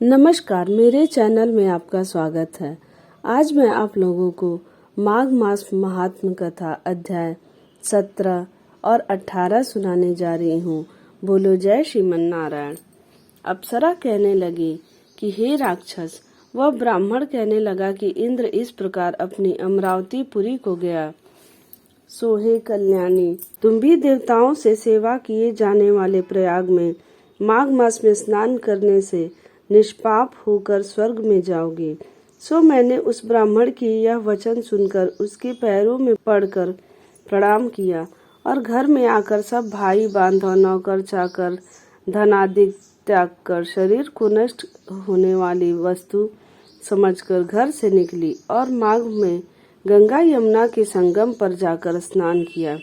नमस्कार, मेरे चैनल में आपका स्वागत है। आज मैं आप लोगों को माघ मास महात्म कथा अध्याय 17 और 18 सुनाने जा रही हूँ। बोलो जय श्रीमन नारायण। अप्सरा कहने लगी कि हे राक्षस, वह ब्राह्मण कहने लगा कि इंद्र इस प्रकार अपनी अमरावती पुरी को गया। सो हे कल्याणी, तुम भी देवताओं से सेवा किए जाने वाले प्रयाग में माघ मास में स्नान करने से निष्पाप होकर स्वर्ग में जाओगे। सो मैंने उस ब्राह्मण की यह वचन सुनकर उसके पैरों में पड़कर प्रणाम किया और घर में आकर सब भाई बांधव नौकर चाकर धनादि त्याग कर शरीर को नष्ट होने वाली वस्तु समझकर घर से निकली और माघ में गंगा यमुना के संगम पर जाकर स्नान किया।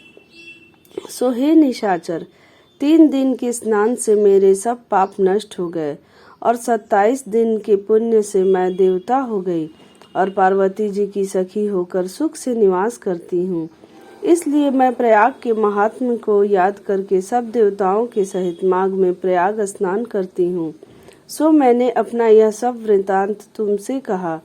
सो हे निशाचर, 3 दिन के स्नान से मेरे सब पाप नष्ट हो गए और 27 दिन के पुण्य से मैं देवता हो गई और पार्वती जी की सखी होकर सुख से निवास करती हूँ। इसलिए मैं प्रयाग के महात्म्य को याद करके सब देवताओं के सहित माघ में प्रयाग स्नान करती हूँ। सो मैंने अपना यह सब वृतांत तुमसे कहा।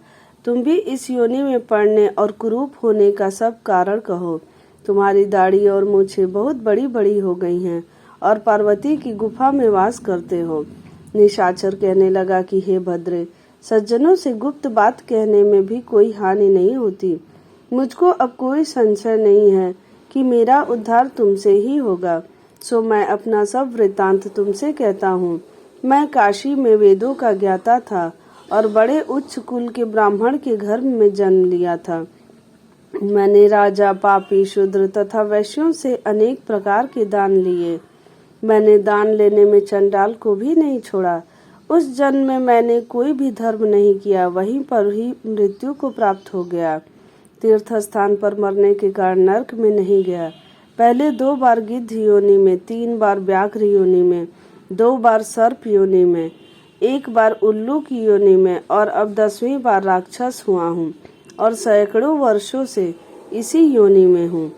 तुम भी इस योनि में पड़ने और कुरूप होने का सब कारण कहो। तुम्हारी दाढ़ी और मूछें बहुत बड़ी बड़ी हो गई हैं और पार्वती की गुफा में वास करते हो। निशाचर कहने लगा कि हे भद्रे, सज्जनों से गुप्त बात कहने में भी कोई हानि नहीं होती। मुझको अब कोई संशय नहीं है कि मेरा उद्धार तुमसे ही होगा। सो मैं अपना सब वृतांत तुमसे कहता हूँ। मैं काशी में वेदों का ज्ञाता था और बड़े उच्च कुल के ब्राह्मण के घर में जन्म लिया था। मैंने राजा, पापी, शूद्र तथा वैश्यों से अनेक प्रकार के दान लिए। मैंने दान लेने में चंडाल को भी नहीं छोड़ा। उस जन्म में मैंने कोई भी धर्म नहीं किया, वहीं पर ही मृत्यु को प्राप्त हो गया। तीर्थ स्थान पर मरने के कारण नरक में नहीं गया। पहले 2 बार गिद्ध योनि में, 3 बार व्याघ्र योनि में, 2 बार सर्प योनि में, 1 बार उल्लू की योनि में और अब 10वीं बार राक्षस हुआ हूँ और सैकड़ों वर्षों से इसी योनि में हूँ।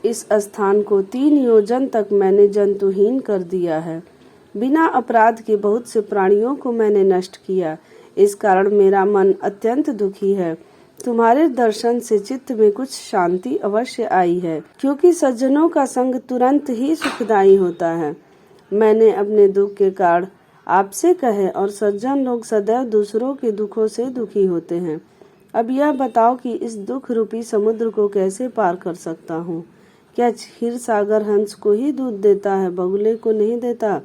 इस स्थान को 3 योजन तक मैंने जंतुहीन कर दिया है। बिना अपराध के बहुत से प्राणियों को मैंने नष्ट किया। इस कारण मेरा मन अत्यंत दुखी है। तुम्हारे दर्शन से चित्त में कुछ शांति अवश्य आई है, क्योंकि सज्जनों का संग तुरंत ही सुखदायी होता है। मैंने अपने दुख के कारण आपसे कहे और सज्जन लोग सदैव दूसरों के दुखों से दुखी होते हैं। अब यह बताओ कि इस दुख रूपी समुद्र को कैसे पार कर सकता हूँ। क्या क्षीर सागर हंस को ही दूध देता है, बगुले को नहीं देता?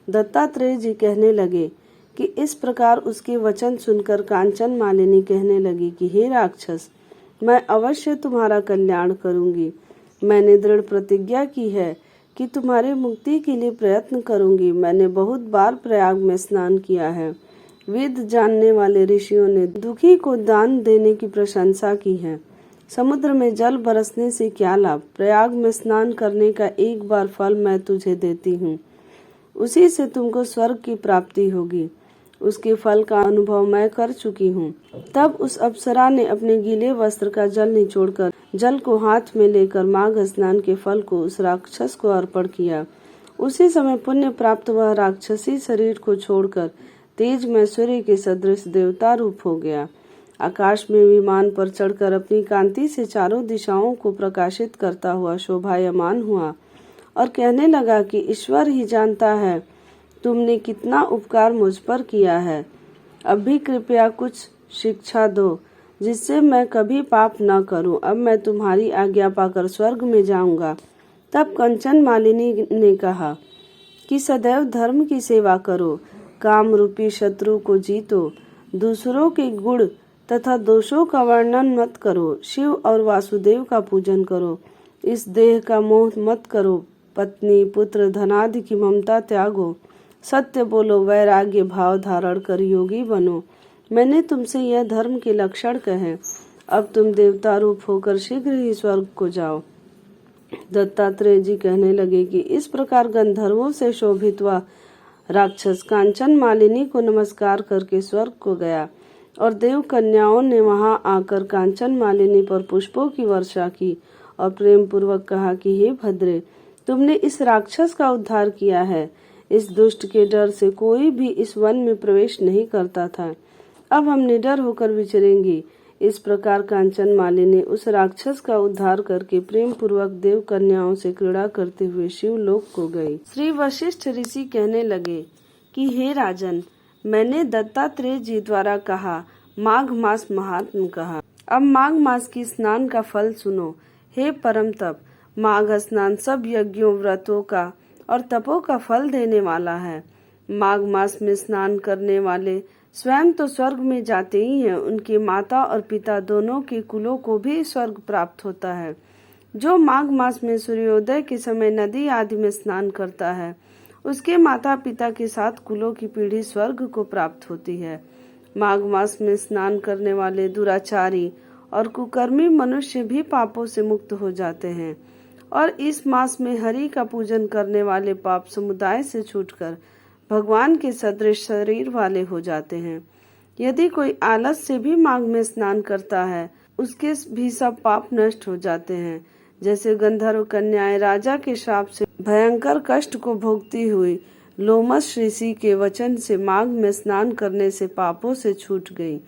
दत्तात्रेय जी कहने लगे कि इस प्रकार उसके वचन सुनकर कांचन मालिनी कहने लगी कि हे राक्षस, मैं अवश्य तुम्हारा कल्याण करूंगी। मैंने दृढ़ प्रतिज्ञा की है कि तुम्हारे मुक्ति के लिए प्रयत्न करूंगी। मैंने बहुत बार प्रयाग में स्नान किया है। वेद जानने वाले ऋषियों ने दुखी को दान देने की प्रशंसा की है। समुद्र में जल बरसने से क्या लाभ? प्रयाग में स्नान करने का 1 बार फल मैं तुझे देती हूँ, उसी से तुमको स्वर्ग की प्राप्ति होगी। उसके फल का अनुभव मैं कर चुकी हूँ। तब उस अप्सरा ने अपने गीले वस्त्र का जल निचोड़कर जल को हाथ में लेकर माघ स्नान के फल को उस राक्षस को अर्पण किया। उसी समय पुण्य प्राप्त वह राक्षसी शरीर को छोड़कर तेज में सूर्य के सदृश देवता रूप हो गया। आकाश में विमान पर चढ़कर अपनी कांति से चारों दिशाओं को प्रकाशित करता हुआ शोभायमान हुआ और कहने लगा कि ईश्वर ही जानता है तुमने कितना उपकार मुझ पर किया है। अब भी कृपया कुछ शिक्षा दो जिससे मैं कभी पाप न करूं। अब मैं तुम्हारी आज्ञा पाकर स्वर्ग में जाऊंगा। तब कंचन मालिनी ने कहा कि सदैव धर्म की सेवा करो, काम रूपी शत्रु को जीतो, दूसरों के गुण तथा दोषों का वर्णन मत करो, शिव और वासुदेव का पूजन करो, इस देह का मोह मत करो, पत्नी पुत्र धनादि की ममता त्यागो, सत्य बोलो, वैराग्य भाव धारण कर योगी बनो। मैंने तुमसे यह धर्म के लक्षण कहे। अब तुम देवता रूप होकर शीघ्र ही स्वर्ग को जाओ। दत्तात्रेय जी कहने लगे कि इस प्रकार गंधर्वों से शोभित वह राक्षस कांचन मालिनी को नमस्कार करके स्वर्ग को गया और देव कन्याओं ने वहां आकर कांचन मालिनी पर पुष्पों की वर्षा की और प्रेम पूर्वक कहा कि हे भद्रे, तुमने इस राक्षस का उद्धार किया है। इस दुष्ट के डर से कोई भी इस वन में प्रवेश नहीं करता था। अब हम निडर होकर विचरेंगे। इस प्रकार कांचन माली ने उस राक्षस का उद्धार करके प्रेम पूर्वक देव कन्याओं से क्रीड़ा करते हुए शिवलोक को गई। श्री वशिष्ठ ऋषि कहने लगे कि हे राजन, मैंने दत्तात्रेय जी द्वारा कहा, माघ मास महात्म कहा। अब माघ मास की स्नान का फल सुनो। हे परम तप, माघ स्नान सब यज्ञों, व्रतों का और तपों का फल देने वाला है। माघ मास में स्नान करने वाले स्वयं तो स्वर्ग में जाते ही हैं, उनके माता और पिता दोनों के कुलों को भी स्वर्ग प्राप्त होता है। जो माघ मास में सूर्योदय के समय नदी आदि में स्नान करता है, उसके माता पिता के साथ कुलों की पीढ़ी स्वर्ग को प्राप्त होती है। माघ मास में स्नान करने वाले दुराचारी और कुकर्मी मनुष्य भी पापों से मुक्त हो जाते हैं और इस मास में हरि का पूजन करने वाले पाप समुदाय से छूटकर भगवान के सदृश शरीर वाले हो जाते हैं। यदि कोई आलस से भी माघ में स्नान करता है, उसके भी सब पाप नष्ट हो जाते हैं। जैसे गंधर्व कन्याएं राजा के श्राप से भयंकर कष्ट को भोगती हुई लोमस ऋषि के वचन से माघ में स्नान करने से पापों से छूट गई।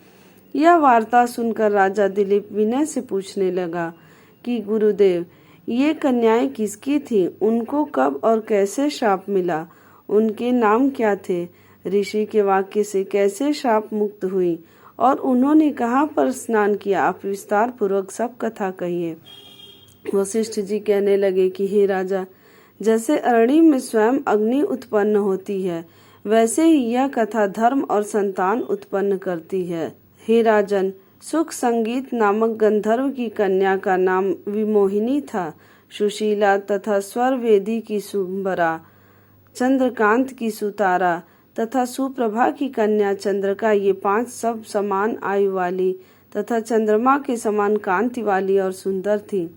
यह वार्ता सुनकर राजा दिलीप विनय से पूछने लगा कि गुरुदेव, ये कन्याएं किसकी थीं? उनको कब और कैसे श्राप मिला? उनके नाम क्या थे? ऋषि के वाक्य से कैसे श्राप मुक्त हुई और उन्होंने कहाँ पर स्नान किया? आप विस्तार पूर्वक सब कथा कहिए। वशिष्ठ जी कहने लगे कि हे राजा, जैसे अरणी में स्वयं अग्नि उत्पन्न होती है, वैसे ही यह कथा धर्म और संतान उत्पन्न करती है। हे राजन, सुख संगीत नामक गंधर्व की कन्या का नाम विमोहिनी था। सुशीला तथा स्वर वेदी की सुंबरा, चंद्रकांत की सुतारा तथा सुप्रभा की कन्या चंद्रका, ये 5 सब समान आयु वाली तथा चंद्रमा के समान कांति वाली और सुंदर थी।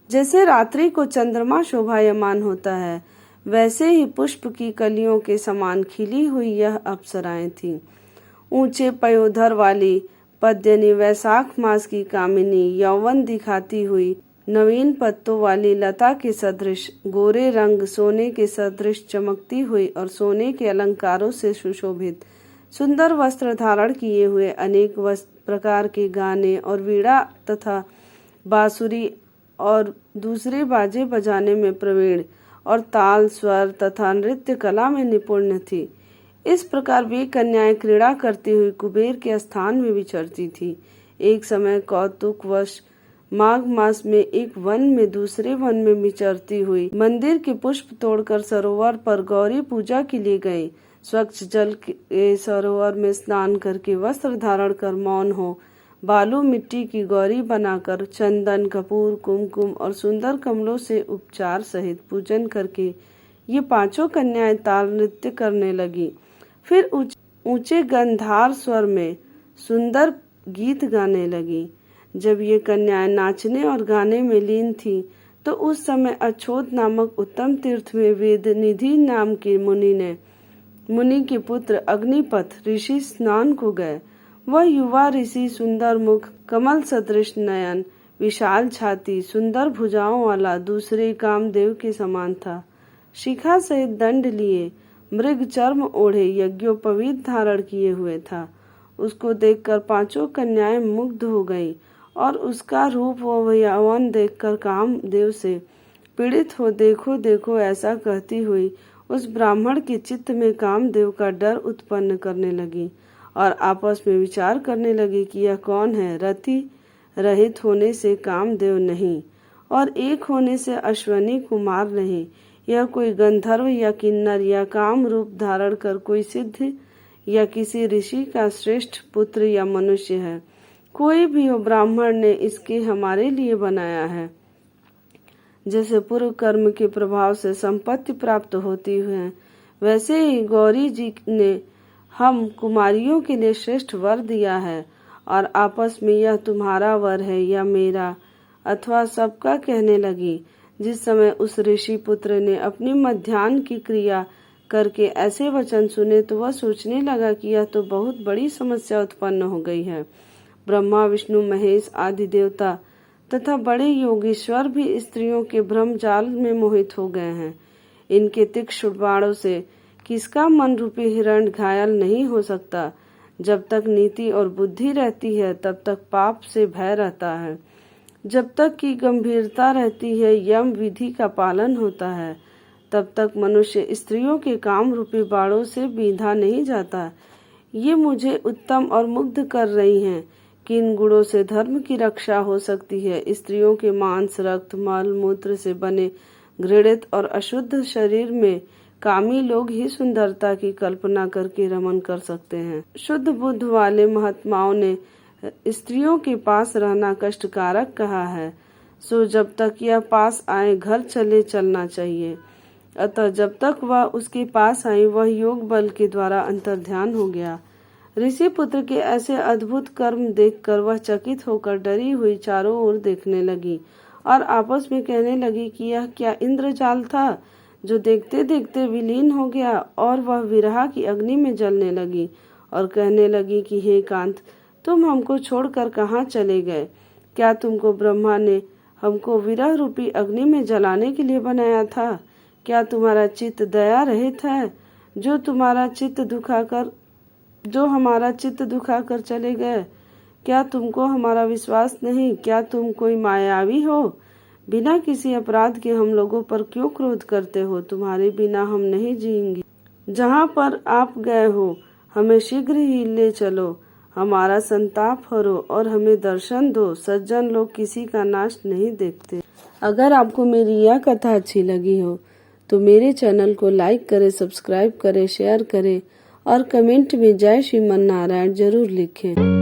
जैसे रात्रि को चंद्रमा शोभायमान होता है, वैसे ही पुष्प की कलियों के समान खिली हुई यह अप्सराएं थीं। ऊंचे पयोधर वाली पद्मिनी, वैशाख मास की कामिनी, यौवन दिखाती हुई नवीन पत्तों वाली लता के सदृश, गोरे रंग सोने के सदृश चमकती हुई और सोने के अलंकारों से सुशोभित, सुंदर वस्त्र धारण किए हुए, अनेक प्रकार के गाने और वीणा तथा बांसुरी और दूसरे बाजे बजाने में प्रवीण और ताल, स्वर तथा नृत्य कला में निपुण थी। इस प्रकार वे कन्याएं क्रीड़ा करती हुई कुबेर के स्थान में विचरती थी। एक समय कौतुकवश माघ मास में एक वन में दूसरे वन में विचरती हुई मंदिर के पुष्प तोड़कर सरोवर पर गौरी पूजा के लिए गई। स्वच्छ जल के सरोवर में स्नान करके वस्त्र धारण कर मौन हो बालू मिट्टी की गौरी बनाकर चंदन, कपूर, कुमकुम और सुंदर कमलों से उपचार सहित पूजन करके ये 5 कन्याएं ताल नृत्य करने लगी। फिर ऊंचे गंधार स्वर में सुंदर गीत गाने लगी। जब ये कन्याएं नाचने और गाने में लीन थी, तो उस समय अछोत नामक उत्तम तीर्थ में वेदनिधि नाम के मुनि के पुत्र अग्निपथ ऋषि स्नान को गए। वह युवा ऋषि सुंदर मुख, कमल सदृश नयन, विशाल छाती, सुंदर भुजाओं वाला, दूसरे कामदेव के समान था। शिखा सहित दंड लिए, मृग चर्म ओढ़े, यज्ञोपवीत धारण किए हुए था। उसको देखकर 5 कन्याएं मुग्ध हो गईं और उसका रूप व यौवन देखकर कामदेव से पीड़ित हो देखो देखो ऐसा कहती हुई उस ब्राह्मण के चित्त में कामदेव का डर उत्पन्न करने लगी और आपस में विचार करने लगी कि यह कौन है। रति रहित होने से कामदेव नहीं और एक होने से अश्वनी कुमार नहीं। यह कोई गंधर्व या किन्नर या काम रूप धारण कर कोई सिद्ध या किसी ऋषि का श्रेष्ठ पुत्र या मनुष्य है। कोई भी हो, ब्राह्मण ने इसके हमारे लिए बनाया है। जैसे पूर्व कर्म के प्रभाव से संपत्ति प्राप्त होती है, वैसे ही गौरी जी ने हम कुमारियों के लिए श्रेष्ठ वर दिया है और आपस में यह तुम्हारा वर है या मेरा अथवा सबका कहने लगी। जिस समय उस ऋषि पुत्र ने अपनी मध्याह्न की क्रिया करके ऐसे वचन सुने, तो वह सोचने लगा कि यह तो बहुत बड़ी समस्या उत्पन्न हो गई है। ब्रह्मा, विष्णु, महेश आदि देवता तथा बड़े योगीश्वर भी स्त्रियों के भ्रम जाल में मोहित हो गए हैं। इनके तीक्ष्ण बाणों से किसका मन रूपी हिरण घायल नहीं हो सकता। जब तक नीति और बुद्धि रहती है तब तक पाप से भय रहता है। जब तक की गंभीरता रहती है, यम विधि का पालन होता है, तब तक मनुष्य स्त्रियों के काम रूपी बाणों से बींधा नहीं जाता। ये मुझे उत्तम और मुग्ध कर रही हैं कि इन गुणों से धर्म की रक्षा हो सकती है। स्त्रियों के मांस, रक्त, मल मूत्र से बने घृणित और अशुद्ध शरीर में कामी लोग ही सुंदरता की कल्पना करके रमन कर सकते हैं। शुद्ध बुद्ध वाले महात्माओं ने स्त्रियों के पास रहना कष्टकारक कहा है। सो जब तक यह पास आए घर चले चलना चाहिए। अतः जब तक वह उसके पास आई, वह योग बल के द्वारा अंतर्ध्यान हो गया। ऋषि पुत्र के ऐसे अद्भुत कर्म देखकर वह चकित होकर डरी हुई चारों ओर देखने लगी और आपस में कहने लगी कि यह क्या इंद्रजाल था जो देखते देखते विलीन हो गया। और वह विरह की अग्नि में जलने लगी और कहने लगी कि हे कांत, तुम हमको छोड़कर कहाँ चले गए? क्या तुमको ब्रह्मा ने हमको विरह रूपी अग्नि में जलाने के लिए बनाया था? क्या तुम्हारा चित्त दया रहित है जो हमारा चित्त दुखाकर चले गए? क्या तुमको हमारा विश्वास नहीं? क्या तुम कोई मायावी हो? बिना किसी अपराध के हम लोगों पर क्यों क्रोध करते हो? तुम्हारे बिना हम नहीं जिएंगे। जहाँ पर आप गए हो हमें शीघ्र ही ले चलो, हमारा संताप हरो और हमें दर्शन दो। सज्जन लोग किसी का नाश नहीं देखते। अगर आपको मेरी यह कथा अच्छी लगी हो तो मेरे चैनल को लाइक करें, सब्सक्राइब करें, शेयर करें और कमेंट में जय श्रीमन नारायण जरूर लिखें।